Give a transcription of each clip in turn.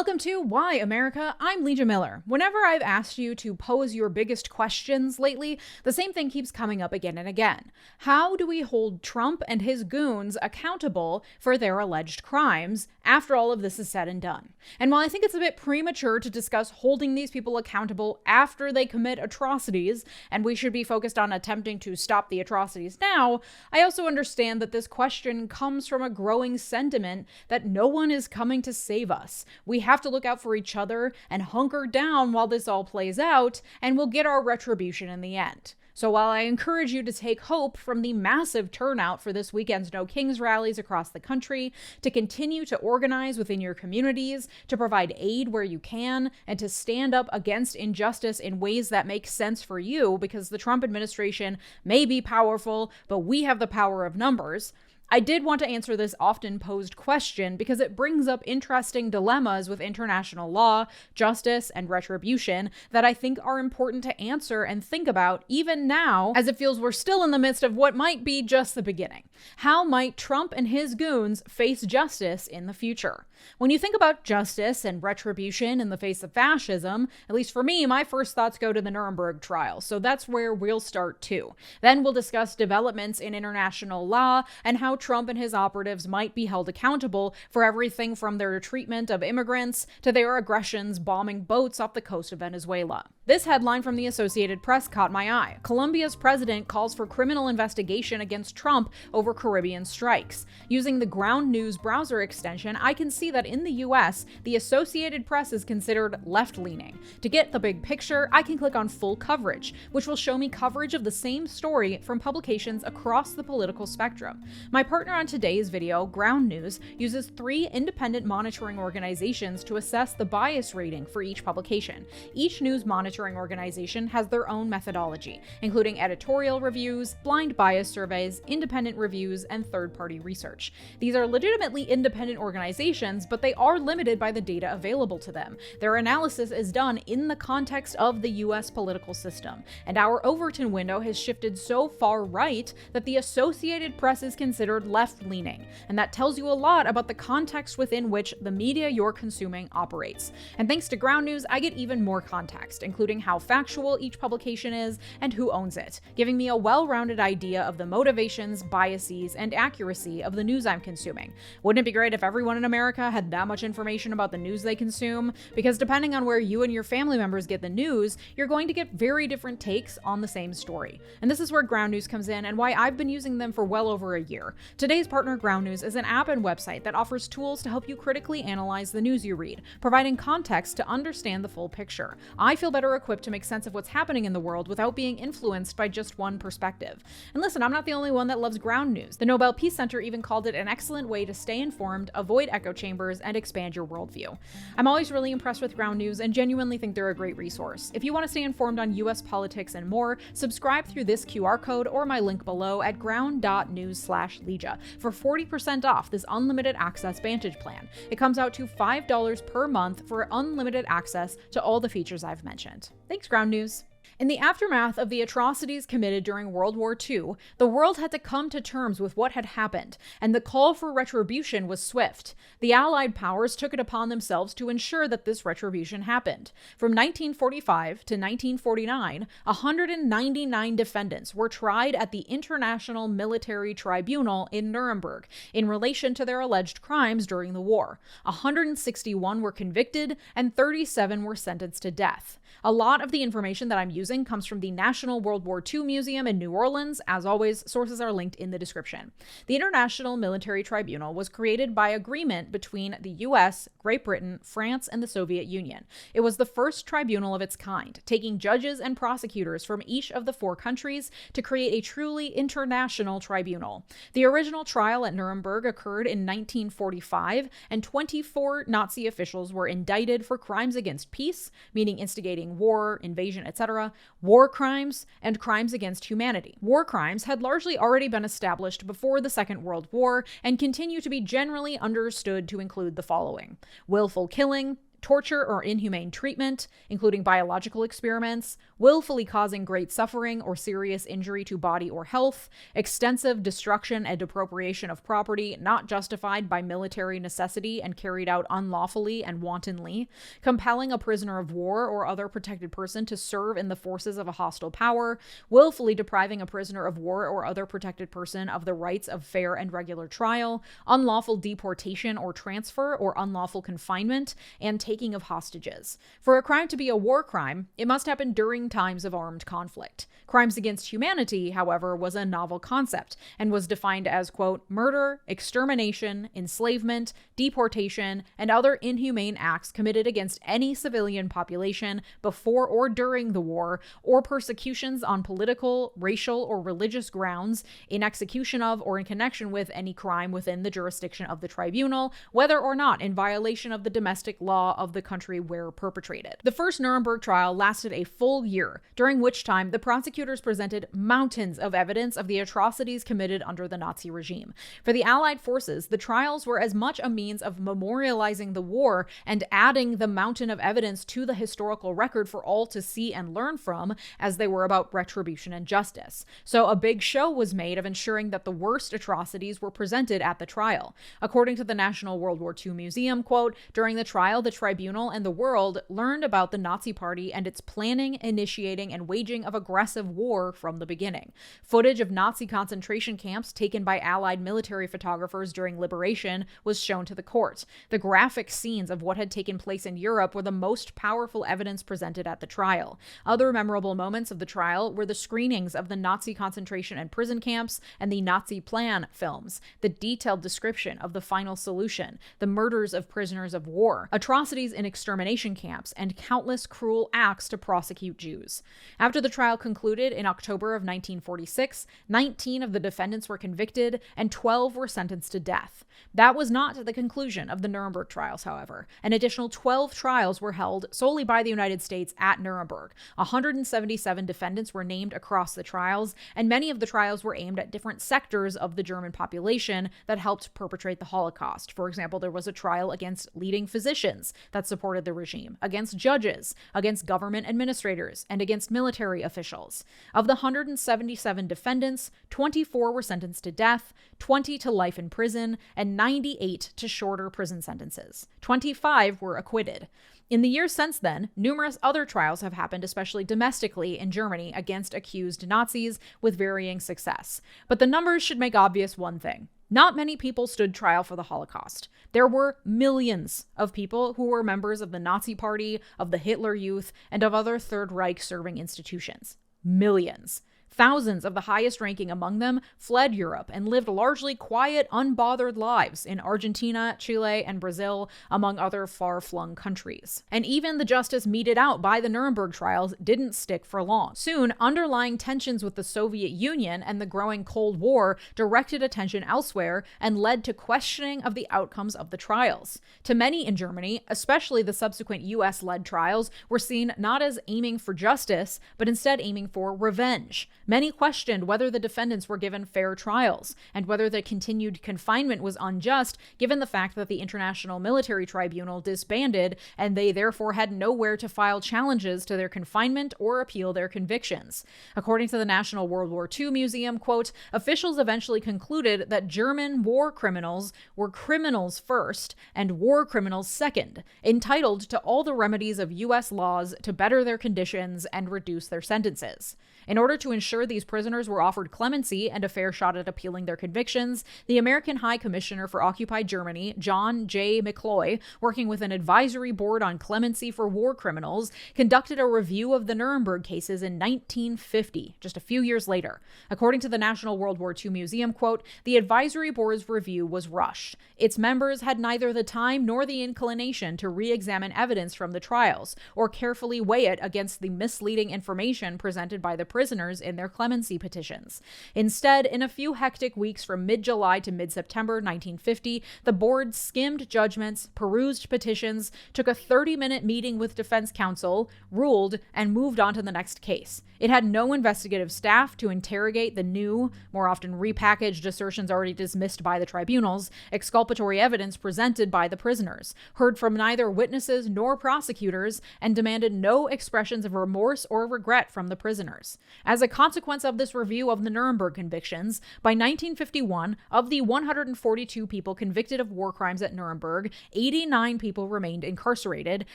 Welcome to Why America? I'm Leeja Miller. Whenever I've asked you to pose your biggest questions lately, the same thing keeps coming up again and again. How do we hold Trump and his goons accountable for their alleged crimes after all of this is said and done? And while I think it's a bit premature to discuss holding these people accountable after they commit atrocities, and we should be focused on attempting to stop the atrocities now, I also understand that this question comes from a growing sentiment that no one is coming to save us. We have to look out for each other and hunker down while this all plays out, and we'll get our retribution in the end. So while I encourage you to take hope from the massive turnout for this weekend's No Kings rallies across the country, to continue to organize within your communities, to provide aid where you can, and to stand up against injustice in ways that make sense for you, because the Trump administration may be powerful, but we have the power of numbers, I did want to answer this often posed question because it brings up interesting dilemmas with international law, justice, and retribution that I think are important to answer and think about even now, as it feels we're still in the midst of what might be just the beginning. How might Trump and his goons face justice in the future? When you think about justice and retribution in the face of fascism, at least for me, my first thoughts go to the Nuremberg trial, so that's where we'll start too. Then we'll discuss developments in international law and how Trump and his operatives might be held accountable for everything from their treatment of immigrants to their aggressions bombing boats off the coast of Venezuela. This headline from the Associated Press caught my eye. Colombia's president calls for criminal investigation against Trump over Caribbean strikes. Using the Ground News browser extension, I can see that in the US, the Associated Press is considered left-leaning. To get the big picture, I can click on full coverage, which will show me coverage of the same story from publications across the political spectrum. My partner on today's video, Ground News, uses 3 independent monitoring organizations to assess the bias rating for each publication. Each news monitoring organization has their own methodology, including editorial reviews, blind bias surveys, independent reviews, and third-party research. These are legitimately independent organizations, but they are limited by the data available to them. Their analysis is done in the context of the US political system, and our Overton window has shifted so far right that the Associated Press is considered left-leaning, and that tells you a lot about the context within which the media you're consuming operates. And thanks to Ground News, I get even more context, including how factual each publication is and who owns it, giving me a well-rounded idea of the motivations, biases, and accuracy of the news I'm consuming. Wouldn't it be great if everyone in America had that much information about the news they consume? Because depending on where you and your family members get the news, you're going to get very different takes on the same story. And this is where Ground News comes in and why I've been using them for well over a year. Today's partner, Ground News, is an app and website that offers tools to help you critically analyze the news you read, providing context to understand the full picture. I feel better equipped to make sense of what's happening in the world without being influenced by just one perspective. And listen, I'm not the only one that loves Ground News. The Nobel Peace Center even called it an excellent way to stay informed, avoid echo chambers, and expand your worldview. I'm always really impressed with Ground News and genuinely think they're a great resource. If you want to stay informed on US politics and more, subscribe through this QR code or my link below at ground.news/Leeja for 40% off this unlimited access Vantage plan. It comes out to $5 per month for unlimited access to all the features I've mentioned. Thanks, Ground News. In the aftermath of the atrocities committed during World War II, the world had to come to terms with what had happened, and the call for retribution was swift. The Allied powers took it upon themselves to ensure that this retribution happened. From 1945 to 1949, 199 defendants were tried at the International Military Tribunal in Nuremberg in relation to their alleged crimes during the war. 161 were convicted, and 37 were sentenced to death. A lot of the information that I'm using comes from the National World War II Museum in New Orleans. As always, sources are linked in the description. The International Military Tribunal was created by agreement between the US, Great Britain, France, and the Soviet Union. It was the first tribunal of its kind, taking judges and prosecutors from each of the 4 countries to create a truly international tribunal. The original trial at Nuremberg occurred in 1945, and 24 Nazi officials were indicted for crimes against peace, meaning instigating war, invasion, etc., war crimes, and crimes against humanity. War crimes had largely already been established before the Second World War and continue to be generally understood to include the following: willful killing, torture or inhumane treatment, including biological experiments, willfully causing great suffering or serious injury to body or health, extensive destruction and appropriation of property not justified by military necessity and carried out unlawfully and wantonly, compelling a prisoner of war or other protected person to serve in the forces of a hostile power, willfully depriving a prisoner of war or other protected person of the rights of fair and regular trial, unlawful deportation or transfer or unlawful confinement, and taking of hostages. For a crime to be a war crime, it must happen during times of armed conflict. Crimes against humanity, however, was a novel concept and was defined as, quote, murder, extermination, enslavement, deportation, and other inhumane acts committed against any civilian population before or during the war, or persecutions on political, racial, or religious grounds in execution of or in connection with any crime within the jurisdiction of the tribunal, whether or not in violation of the domestic law of the country where perpetrated. The first Nuremberg trial lasted a full year, during which time the prosecutors presented mountains of evidence of the atrocities committed under the Nazi regime. For the Allied forces, the trials were as much a means of memorializing the war and adding the mountain of evidence to the historical record for all to see and learn from as they were about retribution and justice. So a big show was made of ensuring that the worst atrocities were presented at the trial. According to the National World War II Museum, quote, during the trial, the tribunal and the world learned about the Nazi Party and its planning, initiating, and waging of aggressive war from the beginning. Footage of Nazi concentration camps taken by Allied military photographers during liberation was shown to the court. The graphic scenes of what had taken place in Europe were the most powerful evidence presented at the trial. Other memorable moments of the trial were the screenings of the Nazi concentration and prison camps and the Nazi Plan films, the detailed description of the final solution, the murders of prisoners of war, atrocities in extermination camps, and countless cruel acts to prosecute Jews. After the trial concluded in October of 1946, 19 of the defendants were convicted and 12 were sentenced to death. That was not the conclusion of the Nuremberg trials, however. An additional 12 trials were held solely by the United States at Nuremberg. 177 defendants were named across the trials, and many of the trials were aimed at different sectors of the German population that helped perpetrate the Holocaust. For example, there was a trial against leading physicians that supported the regime, against judges, against government administrators, and against military officials. Of the 177 defendants, 24 were sentenced to death, 20 to life in prison, and 98 to shorter prison sentences. 25 were acquitted. In the years since then, numerous other trials have happened, especially domestically in Germany, against accused Nazis with varying success. But the numbers should make obvious one thing. Not many people stood trial for the Holocaust. There were millions of people who were members of the Nazi Party, of the Hitler Youth, and of other Third Reich serving institutions. Millions. Thousands of the highest ranking among them fled Europe and lived largely quiet, unbothered lives in Argentina, Chile, and Brazil, among other far-flung countries. And even the justice meted out by the Nuremberg trials didn't stick for long. Soon, underlying tensions with the Soviet Union and the growing Cold War directed attention elsewhere and led to questioning of the outcomes of the trials. To many in Germany, especially the subsequent US-led trials, were seen not as aiming for justice, but instead aiming for revenge. Many questioned whether the defendants were given fair trials, and whether the continued confinement was unjust, given the fact that the International Military Tribunal disbanded, and they therefore had nowhere to file challenges to their confinement or appeal their convictions. According to the National World War II Museum, quote, officials eventually concluded that German war criminals were criminals first and war criminals second, entitled to all the remedies of U.S. laws to better their conditions and reduce their sentences. In order to ensure these prisoners were offered clemency and a fair shot at appealing their convictions, the American High Commissioner for Occupied Germany, John J. McCloy, working with an advisory board on clemency for war criminals, conducted a review of the Nuremberg cases in 1950, just a few years later. According to the National World War II Museum, quote, the advisory board's review was rushed. Its members had neither the time nor the inclination to re-examine evidence from the trials, or carefully weigh it against the misleading information presented by the prisoners in their clemency petitions. Instead, in a few hectic weeks from mid-July to mid-September 1950, the board skimmed judgments, perused petitions, took a 30-minute meeting with defense counsel, ruled, and moved on to the next case. It had no investigative staff to interrogate the new, more often repackaged assertions already dismissed by the tribunals, exculpatory evidence presented by the prisoners, heard from neither witnesses nor prosecutors, and demanded no expressions of remorse or regret from the prisoners. As a consequence of this review of the Nuremberg convictions, by 1951, of the 142 people convicted of war crimes at Nuremberg, 89 people remained incarcerated,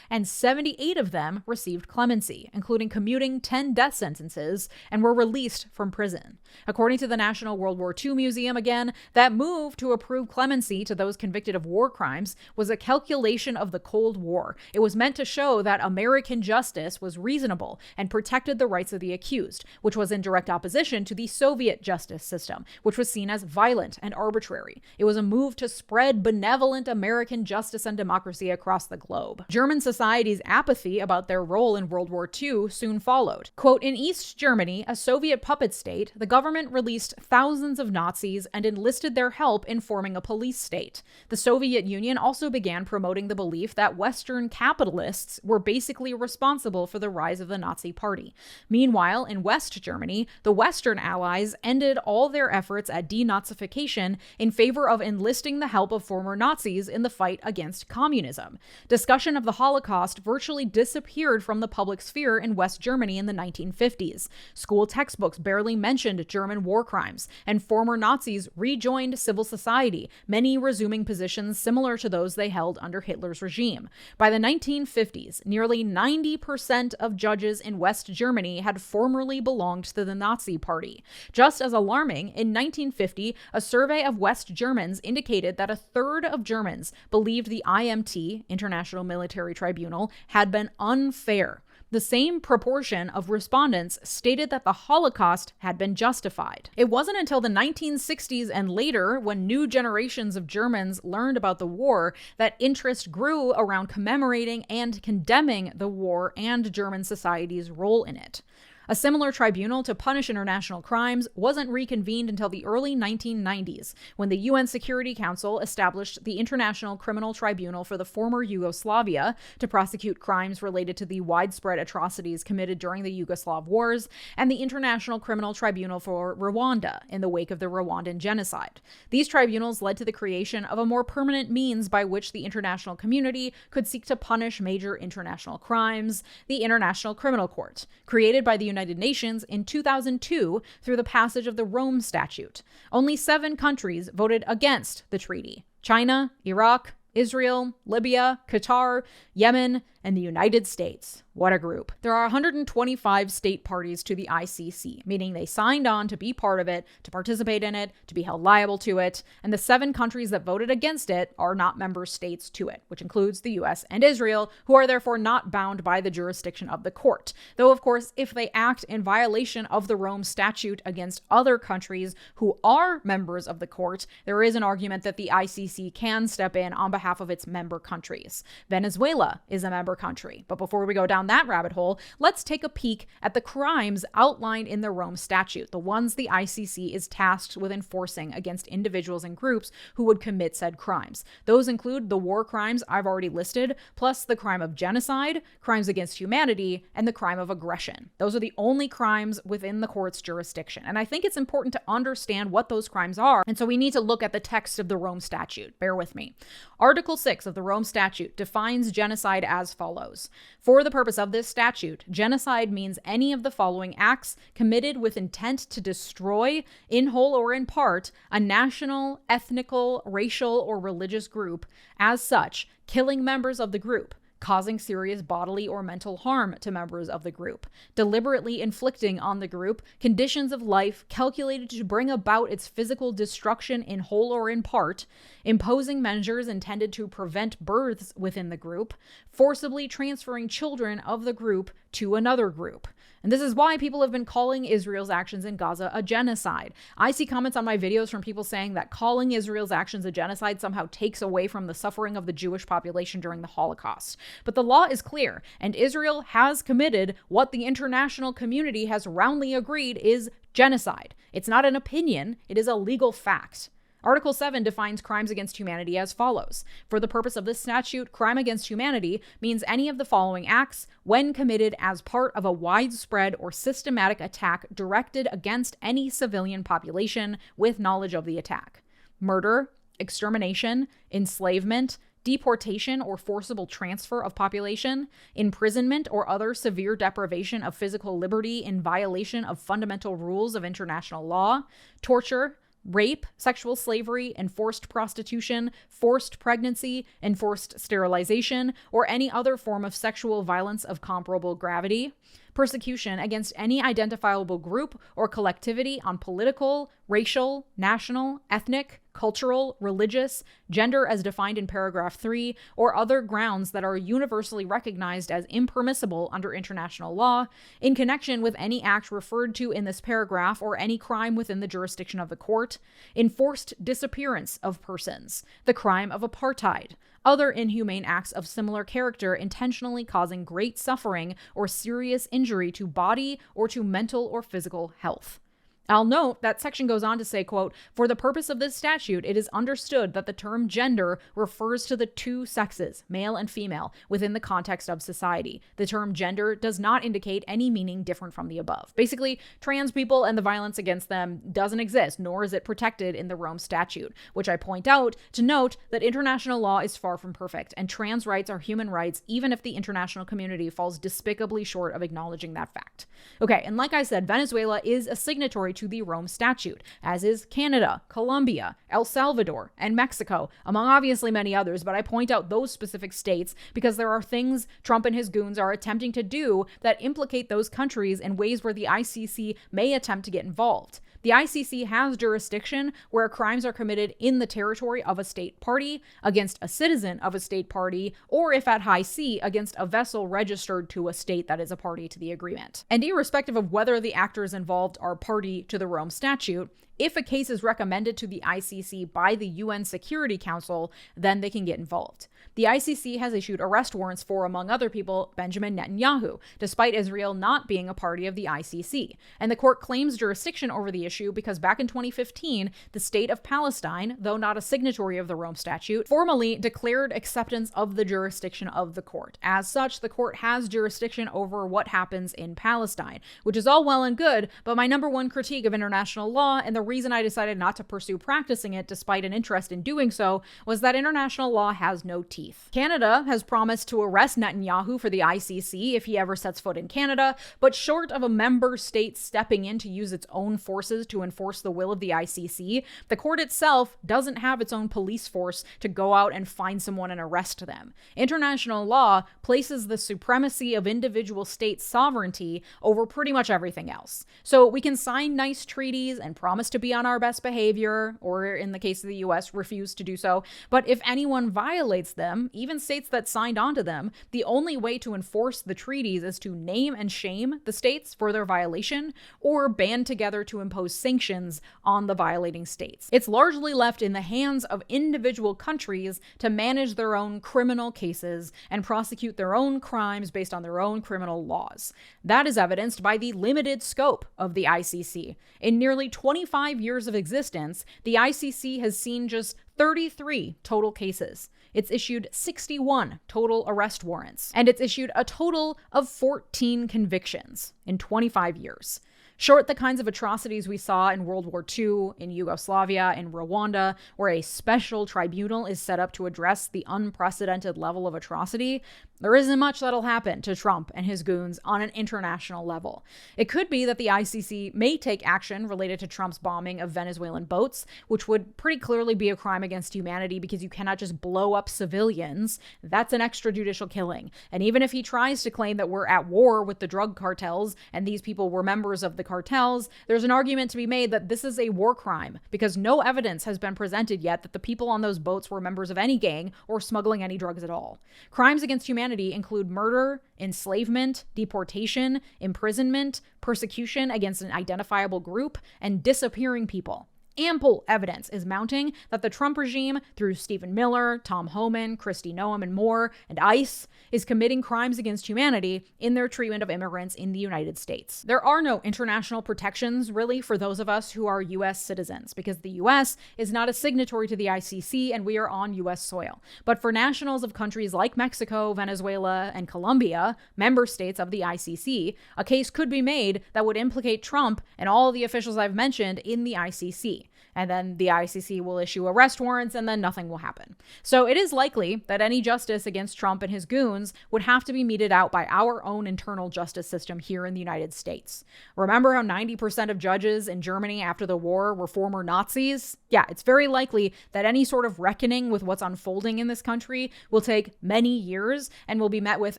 and 78 of them received clemency, including commuting 10 death sentences, and were released from prison. According to the National World War II Museum, again, that move to approve clemency to those convicted of war crimes was a calculation of the Cold War. It was meant to show that American justice was reasonable and protected the rights of the accused, which was in direct opposition to the Soviet justice system, which was seen as violent and arbitrary. It was a move to spread benevolent American justice and democracy across the globe. German society's apathy about their role in World War II soon followed. Quote, in East Germany, a Soviet puppet state, the government released thousands of Nazis and enlisted their help in forming a police state. The Soviet Union also began promoting the belief that Western capitalists were basically responsible for the rise of the Nazi Party. Meanwhile, in West Germany, the Western Allies ended all their efforts at denazification in favor of enlisting the help of former Nazis in the fight against communism. Discussion of the Holocaust virtually disappeared from the public sphere in West Germany in the 1950s. School textbooks barely mentioned German war crimes, and former Nazis rejoined civil society, many resuming positions similar to those they held under Hitler's regime. By the 1950s, nearly 90% of judges in West Germany had formerly belonged to the Nazi Party. Just as alarming, in 1950, a survey of West Germans indicated that a third of Germans believed the IMT, International Military Tribunal, had been unfair. The same proportion of respondents stated that the Holocaust had been justified. It wasn't until the 1960s and later, when new generations of Germans learned about the war, that interest grew around commemorating and condemning the war and German society's role in it. A similar tribunal to punish international crimes wasn't reconvened until the early 1990s, when the UN Security Council established the International Criminal Tribunal for the former Yugoslavia to prosecute crimes related to the widespread atrocities committed during the Yugoslav wars, and the International Criminal Tribunal for Rwanda in the wake of the Rwandan genocide. These tribunals led to the creation of a more permanent means by which the international community could seek to punish major international crimes, the International Criminal Court, created by the United Nations in 2002 through the passage of the Rome Statute. Only 7 countries voted against the treaty: China, Iraq, Israel, Libya, Qatar, Yemen, and the United States. What a group. There are 125 state parties to the ICC, meaning they signed on to be part of it, to participate in it, to be held liable to it, and the 7 countries that voted against it are not member states to it, which includes the US and Israel, who are therefore not bound by the jurisdiction of the court. Though, of course, if they act in violation of the Rome Statute against other countries who are members of the court, there is an argument that the ICC can step in on behalf of its member countries. Venezuela is a member country. But before we go down that rabbit hole, let's take a peek at the crimes outlined in the Rome Statute, the ones the ICC is tasked with enforcing against individuals and groups who would commit said crimes. Those include the war crimes I've already listed, plus the crime of genocide, crimes against humanity, and the crime of aggression. Those are the only crimes within the court's jurisdiction. And I think it's important to understand what those crimes are, and so we need to look at the text of the Rome Statute. Bear with me. Article 6 of the Rome Statute defines genocide as follows. For the purpose of this statute, genocide means any of the following acts committed with intent to destroy, in whole or in part, a national, ethnical, racial, or religious group, as such, killing members of the group, causing serious bodily or mental harm to members of the group, deliberately inflicting on the group conditions of life calculated to bring about its physical destruction in whole or in part, imposing measures intended to prevent births within the group, forcibly transferring children of the group to another group. And this is why people have been calling Israel's actions in Gaza a genocide. I see comments on my videos from people saying that calling Israel's actions a genocide somehow takes away from the suffering of the Jewish population during the Holocaust. But the law is clear, and Israel has committed what the international community has roundly agreed is genocide. It's not an opinion, it is a legal fact. Article 7 defines crimes against humanity as follows. For the purpose of this statute, crime against humanity means any of the following acts when committed as part of a widespread or systematic attack directed against any civilian population with knowledge of the attack. Murder, extermination, enslavement, deportation or forcible transfer of population, imprisonment or other severe deprivation of physical liberty in violation of fundamental rules of international law, torture, rape, sexual slavery, enforced prostitution, forced pregnancy, enforced sterilization, or any other form of sexual violence of comparable gravity, persecution against any identifiable group or collectivity on political, racial, national, ethnic, cultural, religious, gender as defined in paragraph 3, or other grounds that are universally recognized as impermissible under international law, in connection with any act referred to in this paragraph or any crime within the jurisdiction of the court, enforced disappearance of persons, the crime of apartheid, other inhumane acts of similar character intentionally causing great suffering or serious injury to body or to mental or physical health. I'll note that section goes on to say, quote, for the purpose of this statute, it is understood that the term gender refers to the two sexes, male and female, within the context of society. The term gender does not indicate any meaning different from the above. Basically, trans people and the violence against them doesn't exist, nor is it protected in the Rome Statute, which I point out to note that international law is far from perfect, and trans rights are human rights, even if the international community falls despicably short of acknowledging that fact. Okay, and like I said, Venezuela is a signatory to the Rome Statute, as is Canada, Colombia, El Salvador, and Mexico, among obviously many others, but I point out those specific states because there are things Trump and his goons are attempting to do that implicate those countries in ways where the ICC may attempt to get involved. The ICC has jurisdiction where crimes are committed in the territory of a state party, against a citizen of a state party, or if at high sea, against a vessel registered to a state that is a party to the agreement. And irrespective of whether the actors involved are party to the Rome Statute, if a case is recommended to the ICC by the UN Security Council, then they can get involved. The ICC has issued arrest warrants for, among other people, Benjamin Netanyahu, despite Israel not being a party of the ICC. And the court claims jurisdiction over the issue because back in 2015, the state of Palestine, though not a signatory of the Rome Statute, formally declared acceptance of the jurisdiction of the court. As such, the court has jurisdiction over what happens in Palestine, which is all well and good, but my number one critique of international law, and the reason I decided not to pursue practicing it despite an interest in doing so, was that international law has no teeth. Canada has promised to arrest Netanyahu for the ICC if he ever sets foot in Canada, but short of a member state stepping in to use its own forces to enforce the will of the ICC, the court itself doesn't have its own police force to go out and find someone and arrest them. International law places the supremacy of individual state sovereignty over pretty much everything else. So we can sign nice treaties and promise to be on our best behavior, or in the case of the US, refuse to do so. But if anyone violates them, even states that signed onto them, the only way to enforce the treaties is to name and shame the states for their violation, or band together to impose sanctions on the violating states. It's largely left in the hands of individual countries to manage their own criminal cases and prosecute their own crimes based on their own criminal laws. That is evidenced by the limited scope of the ICC. In nearly 25 years of existence, the ICC has seen just 33 total cases. It's issued 61 total arrest warrants, and it's issued a total of 14 convictions in 25 years. Short the kinds of atrocities we saw in World War II, in Yugoslavia, in Rwanda, where a special tribunal is set up to address the unprecedented level of atrocity, there isn't much that'll happen to Trump and his goons on an international level. It could be that the ICC may take action related to Trump's bombing of Venezuelan boats, which would pretty clearly be a crime against humanity because you cannot just blow up civilians. That's an extrajudicial killing. And even if he tries to claim that we're at war with the drug cartels and these people were members of the cartels, there's an argument to be made that this is a war crime because no evidence has been presented yet that the people on those boats were members of any gang or smuggling any drugs at all. Crimes against humanity include murder, enslavement, deportation, imprisonment, persecution against an identifiable group, and disappearing people. Ample evidence is mounting that the Trump regime, through Stephen Miller, Tom Homan, Kristi Noem, and more, and ICE, is committing crimes against humanity in their treatment of immigrants in the United States. There are no international protections, really, for those of us who are U.S. citizens, because the U.S. is not a signatory to the ICC and we are on U.S. soil. But for nationals of countries like Mexico, Venezuela, and Colombia, member states of the ICC, a case could be made that would implicate Trump and all the officials I've mentioned in the ICC. And then the ICC will issue arrest warrants and then nothing will happen. So it is likely that any justice against Trump and his goons would have to be meted out by our own internal justice system here in the United States. Remember how 90% of judges in Germany after the war were former Nazis? Yeah, it's very likely that any sort of reckoning with what's unfolding in this country will take many years and will be met with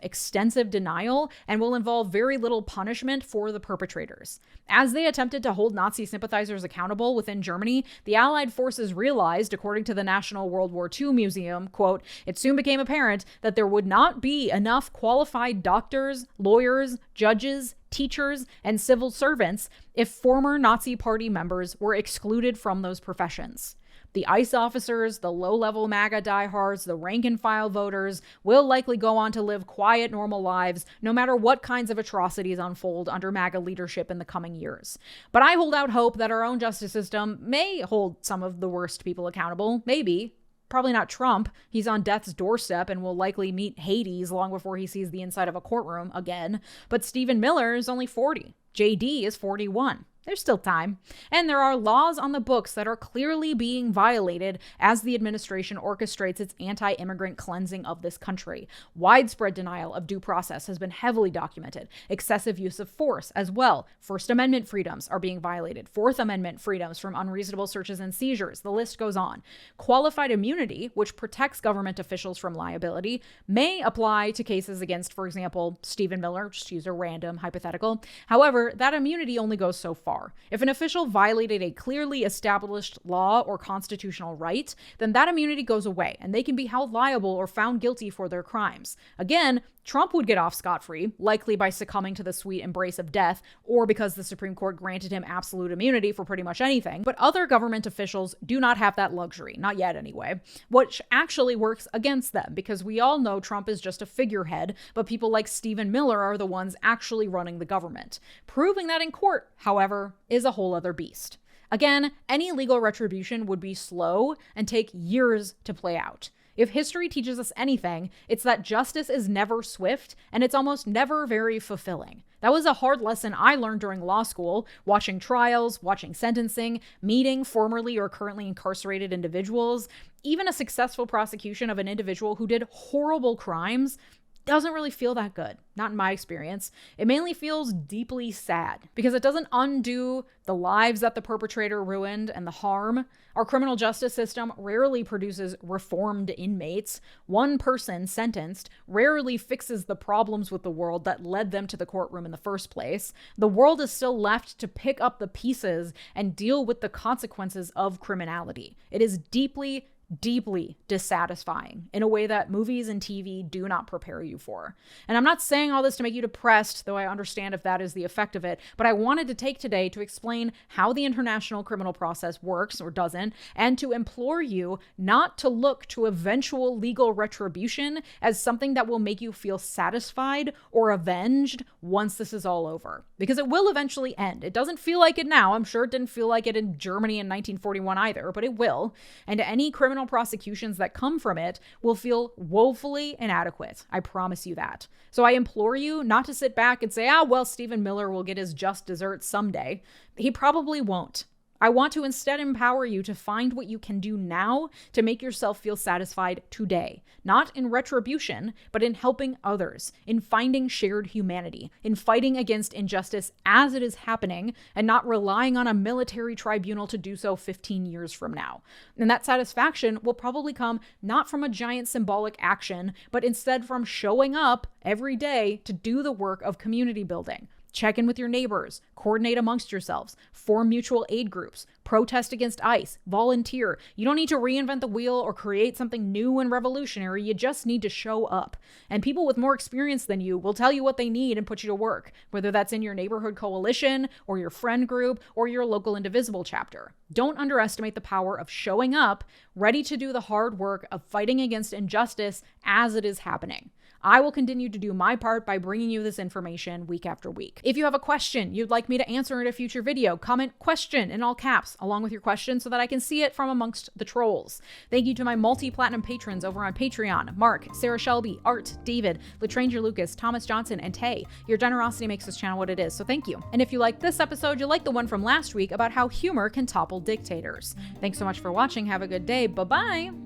extensive denial and will involve very little punishment for the perpetrators. As they attempted to hold Nazi sympathizers accountable within Germany, the Allied forces realized, according to the National World War II Museum, quote, "It soon became apparent that there would not be enough qualified doctors, lawyers, judges, teachers, and civil servants if former Nazi Party members were excluded from those professions. The ICE officers, the low-level MAGA diehards, the rank-and-file voters will likely go on to live quiet, normal lives, no matter what kinds of atrocities unfold under MAGA leadership in the coming years. But I hold out hope that our own justice system may hold some of the worst people accountable, maybe. Probably not Trump. He's on death's doorstep and will likely meet Hades long before he sees the inside of a courtroom again. But Stephen Miller is only 40. JD is 41. There's still time. And there are laws on the books that are clearly being violated as the administration orchestrates its anti-immigrant cleansing of this country. Widespread denial of due process has been heavily documented. Excessive use of force as well. First Amendment freedoms are being violated. Fourth Amendment freedoms from unreasonable searches and seizures. The list goes on. Qualified immunity, which protects government officials from liability, may apply to cases against, for example, Stephen Miller, just use a random hypothetical. However, that immunity only goes so far. If an official violated a clearly established law or constitutional right, then that immunity goes away and they can be held liable or found guilty for their crimes. Again, Trump would get off scot-free, likely by succumbing to the sweet embrace of death, or because the Supreme Court granted him absolute immunity for pretty much anything. But other government officials do not have that luxury, not yet anyway, which actually works against them, because we all know Trump is just a figurehead, but people like Stephen Miller are the ones actually running the government. Proving that in court, however, is a whole other beast. Again, any legal retribution would be slow and take years to play out. If history teaches us anything, it's that justice is never swift and it's almost never very fulfilling. That was a hard lesson I learned during law school, watching trials, watching sentencing, meeting formerly or currently incarcerated individuals. Even a successful prosecution of an individual who did horrible crimes doesn't really feel that good. Not in my experience. It mainly feels deeply sad because it doesn't undo the lives that the perpetrator ruined and the harm. Our criminal justice system rarely produces reformed inmates. One person sentenced rarely fixes the problems with the world that led them to the courtroom in the first place. The world is still left to pick up the pieces and deal with the consequences of criminality. It is deeply dissatisfying in a way that movies and TV do not prepare you for. And I'm not saying all this to make you depressed, though I understand if that is the effect of it, but I wanted to take today to explain how the international criminal process works or doesn't, and to implore you not to look to eventual legal retribution as something that will make you feel satisfied or avenged once this is all over. Because it will eventually end. It doesn't feel like it now. I'm sure it didn't feel like it in Germany in 1941 either, but it will. And any criminal prosecutions that come from it will feel woefully inadequate. I promise you that. So I implore you not to sit back and say, well, Stephen Miller will get his just desserts someday. He probably won't. I want to instead empower you to find what you can do now to make yourself feel satisfied today. Not in retribution, but in helping others, in finding shared humanity, in fighting against injustice as it is happening, and not relying on a military tribunal to do so 15 years from now. And that satisfaction will probably come not from a giant symbolic action, but instead from showing up every day to do the work of community building. check in with your neighbors, coordinate amongst yourselves, form mutual aid groups, protest against ICE, volunteer. You don't need to reinvent the wheel or create something new and revolutionary. You just need to show up. And people with more experience than you will tell you what they need and put you to work, whether that's in your neighborhood coalition or your friend group or your local Indivisible chapter. Don't underestimate the power of showing up, ready to do the hard work of fighting against injustice as it is happening. I will continue to do my part by bringing you this information week after week. If you have a question you'd like me to answer in a future video, comment "question" in all caps along with your question so that I can see it from amongst the trolls. Thank you to my multi-platinum patrons over on Patreon: Mark, Sarah Shelby, Art, David, Latranger Lucas, Thomas Johnson, and Tay. Your generosity makes this channel what it is, so thank you. And if you like this episode, you'll like the one from last week about how humor can topple dictators. Thanks so much for watching. Have a good day. Bye-bye.